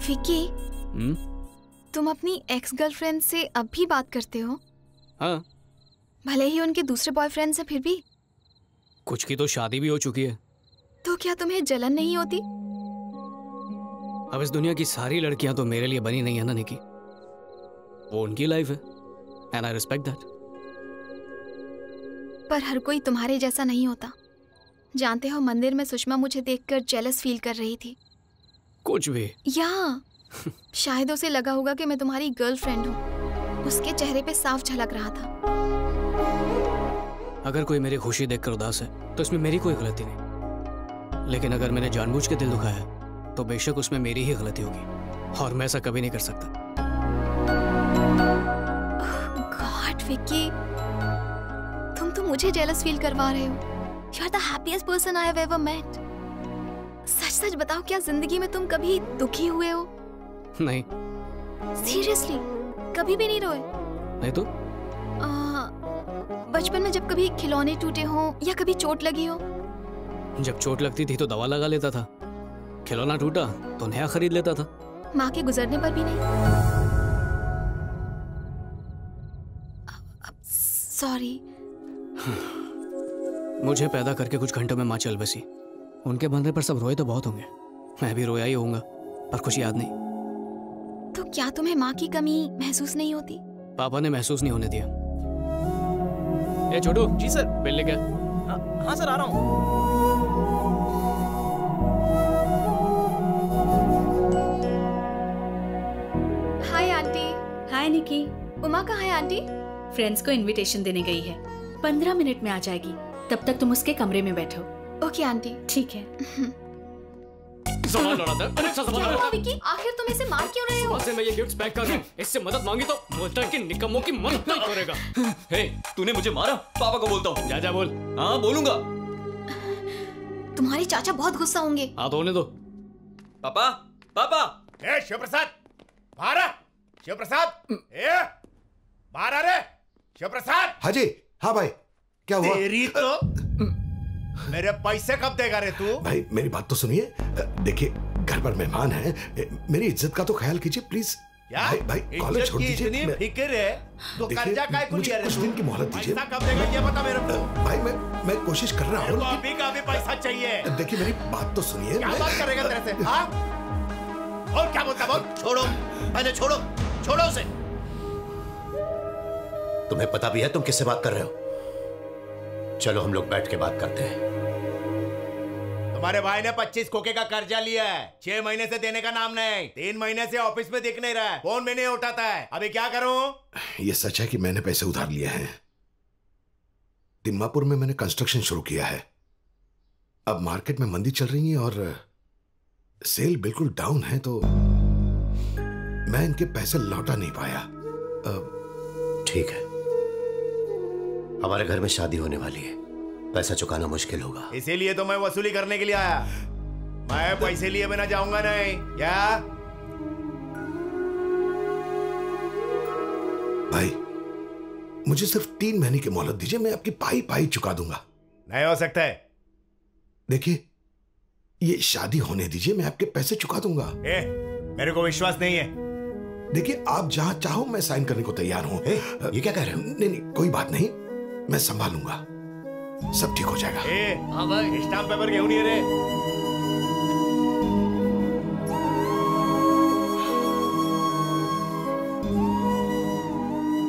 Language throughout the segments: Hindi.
विक्की, तुम अपनी एक्स गर्लफ्रेंड से अब भी बात करते हो? हाँ। भले ही उनके दूसरे बॉयफ्रेंड से, फिर भी? कुछ की तो शादी भी हो चुकी है। तो क्या तुम्हें जलन नहीं होती? अब इस दुनिया की सारी लड़कियां तो मेरे लिए बनी नहीं है ना निकी। वो उनकी लाइफ है एंड आई रिस्पेक्ट दैट। पर हर कोई तुम्हारे जैसा नहीं होता। जानते हो, मंदिर में सुषमा मुझे देखकर जेलस फील कर रही थी। कुछ भी? या शायद उसे लगा होगा कि मैं तुम्हारी गर्लफ्रेंड हूँ। उसके चेहरे पे साफ झलक रहा था। अगर कोई मेरी खुशी देखकर उदास है तो इसमें मेरी कोई गलती नहीं, लेकिन अगर मैंने जानबूझ के दिल दुखाया है तो बेशक उसमें मेरी ही गलती होगी और मैं ऐसा कभी नहीं कर सकता। गॉड विक्की, तुम तो मुझे जेलस फील करवा रहे हो। You are the happiest person I have ever met. सच सच बताओ, क्या जिंदगी में तुम कभी दुखी हुए हो? नहीं। सीरियसली? कभी भी नहीं रोए? नहीं तो? बचपन में जब कभी खिलौने टूटे हो या कभी चोट लगी हो? जब चोट लगती थी तो दवा लगा लेता था, खिलौना टूटा तो नया खरीद लेता था। माँ के गुजरने पर भी नहीं? सॉरी। मुझे पैदा करके कुछ घंटों में माँ चल बसी। उनके मरने पर सब रोए तो बहुत होंगे, मैं भी रोया ही होऊंगा, पर कुछ याद नहीं। तो क्या तुम्हें माँ की कमी महसूस नहीं होती? पापा ने महसूस नहीं होने दिया। ए छोटू। जी सर। बिल लेके। हाँ सर, आ रहा हूँ। Hi aunty. हाय निकी। उमा कहाँ है आंटी? फ्रेंड्स को इनविटेशन देने गई है, 15 मिनट में आ जाएगी। तब तक तुम उसके कमरे में बैठो। Okay aunty. ठीक है। सामान लड़ा था। अच्छा सामान लड़ा था। विक्की, आखिर तुम इसे मार क्यों रहे हो? से मैं ये गिफ्ट्स पैक कर रहा हूँ। इससे मदद मांगी तो बोलता है कि निकम्मों की मदद नहीं करेगा। हे, तूने मुझे मारा? पापा को बोलता हूँ। जा जा बोल। हाँ बोलूंगा। तुम्हारे चाचा बहुत गुस्सा होंगे। हाँ तो होने दो। पापा, पापा। ए शिवप्रसाद, बाहर आ। शिवप्रसाद, ए बाहर आ रे। शिवप्रसाद। हाँ जी। हाँ भाई, क्या हुआ? तेरी तो मेरे पैसे कब देगा रे तू? भाई मेरी बात तो सुनिए। देखिए घर पर मेहमान हैं, मेरी इज्जत का तो ख्याल कीजिए प्लीज। भाई भाई कॉलेज छोड़ दीजिए। इतनी फिक्र है तो कर्जा काय को लिया रे? कुछ दिन की मोहलत दीजिए। पैसा कब देगा ये बता मेरे को। भाई मैं कोशिश कर रहा हूँ। अभी का अभी पैसा चाहिए। देखिए मेरी बात तो सुनिए। क्या बात करेगा तेरे से? हाँ? और क्या बोलता बोल? छोड़ो, पहले छोड़ो, छोड़ो उसे। तुम्हें पता भी है तुम किससे बात कर रहे हो? चलो हम लोग बैठ के बात करते हैं। तुम्हारे भाई ने 25 खोखे का कर्जा लिया है, 6 महीने से देने का नाम नहीं। 3 महीने से ऑफिस में दिख नहीं रहा है, फोन में नहीं उठाता है। अभी क्या करूं? ये सच है कि मैंने पैसे उधार लिए हैं। तिम्मापुर में मैंने कंस्ट्रक्शन शुरू किया है। अब मार्केट में मंदी चल रही है और सेल बिल्कुल डाउन है, तो मैं इनके पैसे लौटा नहीं पाया। ठीक है, हमारे घर में शादी होने वाली है, पैसा चुकाना मुश्किल होगा। इसीलिए तो मैं वसूली करने के लिए आया। मैं पैसे लिए बिना जाऊंगा नहीं। क्या भाई, मुझे सिर्फ 3 महीने की मोहलत दीजिए, मैं आपकी पाई पाई चुका दूंगा। नहीं हो सकता है। देखिए ये शादी होने दीजिए, मैं आपके पैसे चुका दूंगा। मेरे को विश्वास नहीं है। देखिए आप जहां चाहो मैं साइन करने को तैयार हूं। ये क्या कह रहे हो? नहीं कोई बात नहीं, मैं संभालूंगा, सब ठीक हो जाएगा। हाँ भाई, स्टाम्प पेपर क्यों नहीं है रे?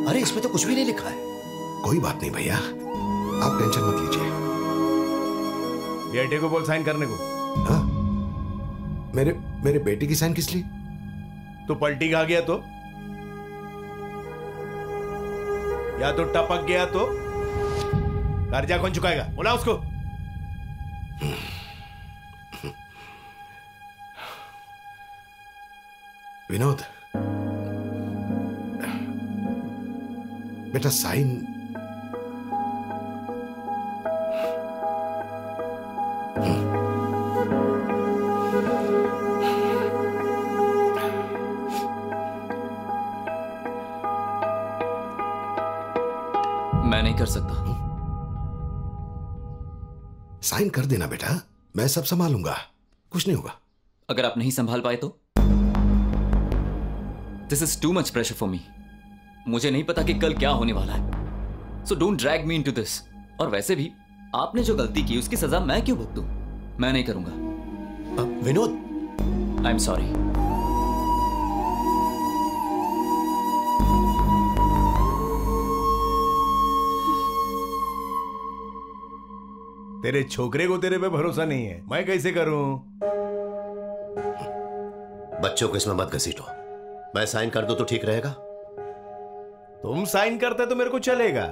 अरे इसमें तो कुछ भी नहीं लिखा है। कोई बात नहीं भैया, आप टेंशन मत लीजिए। बेटे को बोल साइन करने को। हाँ? मेरे बेटे की साइन किस लिए? तो पलटी खा गया तो, या तो टपक गया तो कर्जा कौन चुकाएगा? बोला उसको। विनोद बेटा साइन। मैं नहीं कर सकता। साइन कर देना बेटा, मैं सब संभालूंगा, कुछ नहीं होगा। अगर आप नहीं संभाल पाए तो? This is too much pressure for me. मुझे नहीं पता कि कल क्या होने वाला है, so don't drag me into this. और वैसे भी आपने जो गलती की उसकी सजा मैं क्यों भुगतूं? मैं नहीं करूंगा। Vinod, I am sorry. तेरे छोकरे को तेरे पे भरोसा नहीं है, मैं कैसे करूं? बच्चों को इसमें मत घसीटो। मैं साइन कर दूं तो ठीक रहेगा? तुम साइन करते तो मेरे को चलेगा।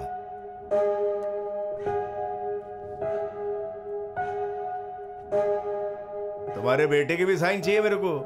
तुम्हारे बेटे के भी साइन चाहिए मेरे को।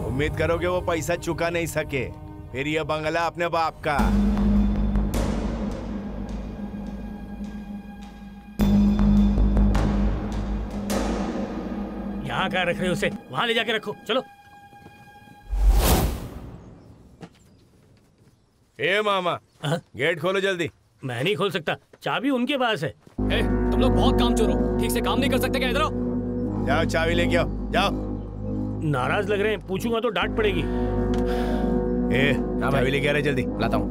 उम्मीद करो कि वो पैसा चुका नहीं सके, फिर ये बंगला अपने बाप का। यहाँ कहाँ रख रहे हो उसे? वहां ले जाके रखो, चलो। ए मामा, गेट खोलो जल्दी। मैं नहीं खोल सकता, चाबी उनके पास है। ए, तुम लोग बहुत काम चोर हो, ठीक से काम नहीं कर सकते क्या? इधर आओ। जाओ चाबी लेके आओ, जाओ। नाराज लग रहे हैं, पूछूंगा तो डांट पड़ेगी। ए, चाबी लेके आ रहे, जल्दी लाता हूँ।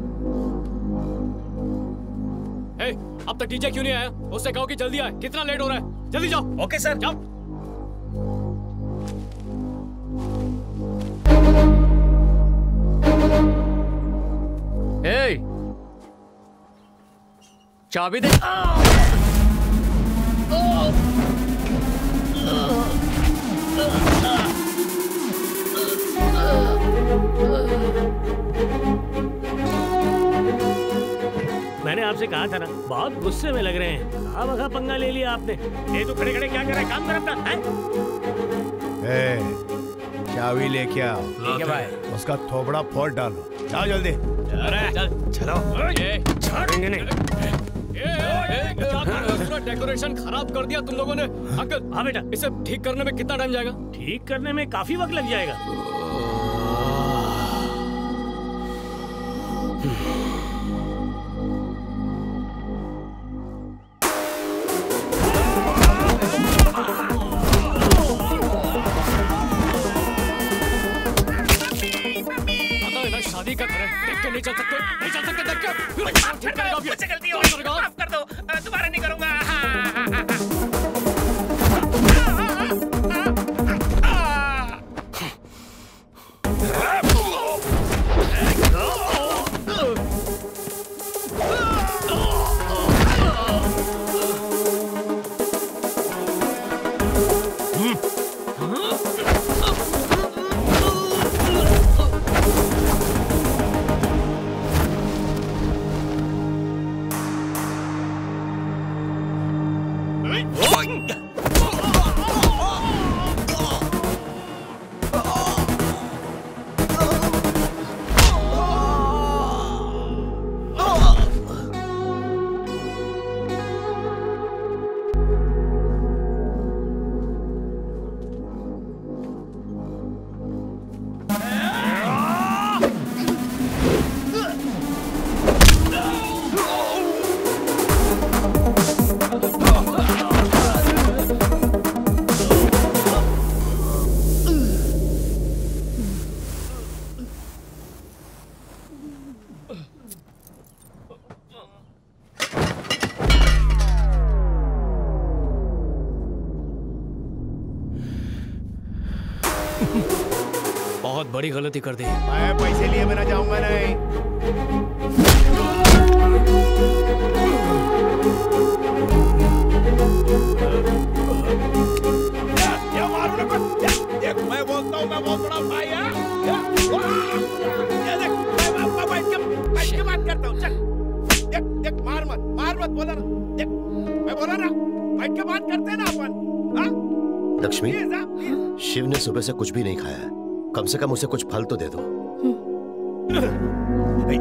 ए, अब तक टीचर क्यों नहीं आया? उससे कहो कि जल्दी आए, कितना लेट हो रहा है। जल्दी जाओ। ओके सर, जाओ। ए, चाबी दे। मैंने आपसे कहा था ना, बहुत गुस्से में लग रहे हैं। खामखा पंगा ले लिया आपने। ये तो खड़े खड़े क्या कर रहा है? काम कर अपना। चाबी लेके आओ। ठीक है भाई। उसका थोबड़ा फोड़ डालो। जाओ जल्दी। चलो। छोड़ेंगे नहीं। पूरा डेकोरेशन खराब कर दिया तुम लोगों ने। अंकल, हाँ बेटा, इसे ठीक करने में कितना टाइम जाएगा? ठीक करने में काफी वक्त लग जाएगा। शादी का घर है, देख के नहीं चल सकते, नहीं चल सकते देख के। ठीक करेगा अभी। मुझसे गलती हो गई, माफ कर दो, दोबारा नहीं करूंगा। बहुत बड़ी गलती कर दी। मैं पैसे लिए बिना जाऊंगा नहीं। मैं बोलता हूँ, मैं बहुत बड़ा भाई है। बैठ के बात करता हूँ। चल देख देख, मार मत बोला ना। देख मैं बोला ना, बैठ के बात करते हैं ना अपन। लक्ष्मी, शिव ने सुबह से कुछ भी नहीं खाया है, कम से कम उसे कुछ फल तो दे दो।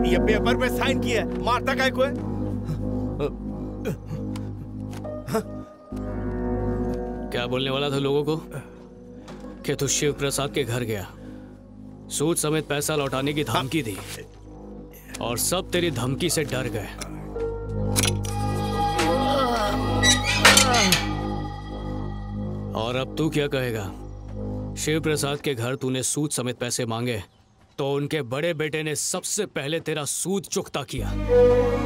ये पेपर पे साइन किया है, मारता काय को है? क्या बोलने वाला था लोगों को? कि तू शिव प्रसाद के घर गया, सूद समेत पैसा लौटाने की धमकी दी और सब तेरी धमकी से डर गए। और अब तू क्या कहेगा? शिव प्रसाद के घर तूने सूद समेत पैसे मांगे तो उनके बड़े बेटे ने सबसे पहले तेरा सूद चुकता किया।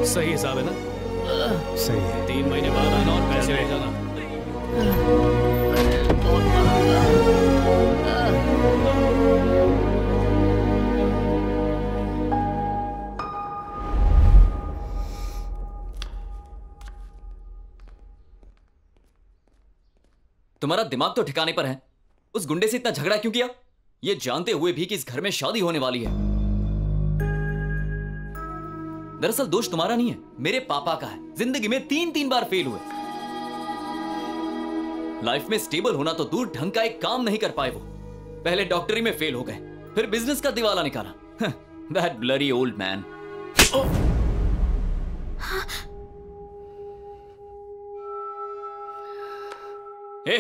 सही हिसाब है ना? सही है। 3 महीने बाद आना और पैसे ले जाना। तुम्हारा दिमाग तो ठिकाने पर है। उस गुंडे से इतना झगड़ा क्यों किया, ये जानते हुए भी कि इस घर में शादी होने वाली है? दरअसल दोष तुम्हारा नहीं है, मेरे पापा का है। जिंदगी में 3 बार फेल हुए। लाइफ में स्टेबल होना तो दूर, ढंग का एक काम नहीं कर पाए वो। पहले डॉक्टरी में फेल हो गए, फिर बिजनेस का दिवाला निकाला। That bloody old man. ए,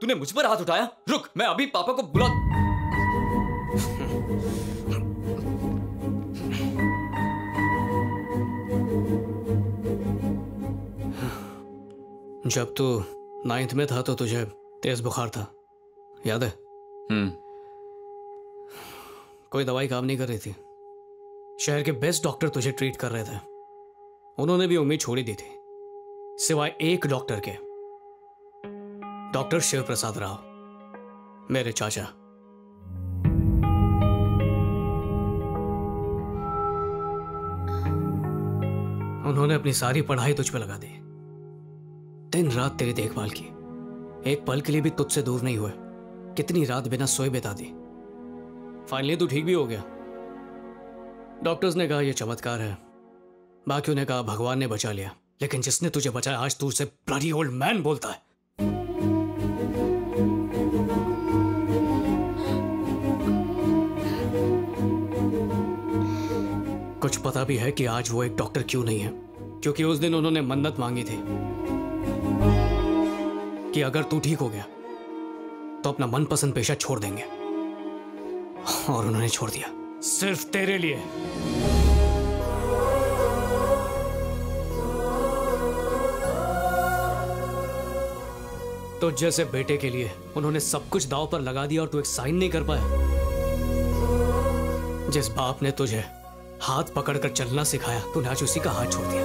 तूने मुझ पर हाथ उठाया? रुक, मैं अभी पापा को बुला। जब तू 9th में था तो तुझे तेज बुखार था, याद है? कोई दवाई काम नहीं कर रही थी। शहर के बेस्ट डॉक्टर तुझे ट्रीट कर रहे थे। उन्होंने भी उम्मीद छोड़ी दी थी, सिवाय एक डॉक्टर के, डॉक्टर शिव प्रसाद राव, मेरे चाचा। उन्होंने अपनी सारी पढ़ाई तुझ पे लगा दी, दिन रात तेरी देखभाल की, एक पल के लिए भी तुझसे दूर नहीं हुए। कितनी रात बिना सोए बिता दी। फाइनली तू ठीक भी हो गया। डॉक्टर्स ने कहा यह चमत्कार है, बाकियों ने कहा भगवान ने बचा लिया, लेकिन जिसने तुझे बचाया आज तू उसे ब्लडी ओल्ड मैन बोलता है। कुछ पता भी है कि आज वो एक डॉक्टर क्यों नहीं है? क्योंकि उस दिन उन्होंने मन्नत मांगी थी कि अगर तू ठीक हो गया तो अपना मनपसंद पेशा छोड़ देंगे, और उन्होंने छोड़ दिया सिर्फ तेरे लिए। तो जैसे बेटे के लिए उन्होंने सब कुछ दांव पर लगा दिया और तू एक साइन नहीं कर पाया। जिस बाप ने तुझे हाथ पकड़कर चलना सिखाया, तूने आज उसी का हाथ छोड़ दिया।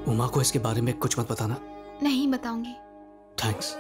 उमा को इसके बारे में कुछ मत बताना। नहीं बताऊंगी। थैंक्स।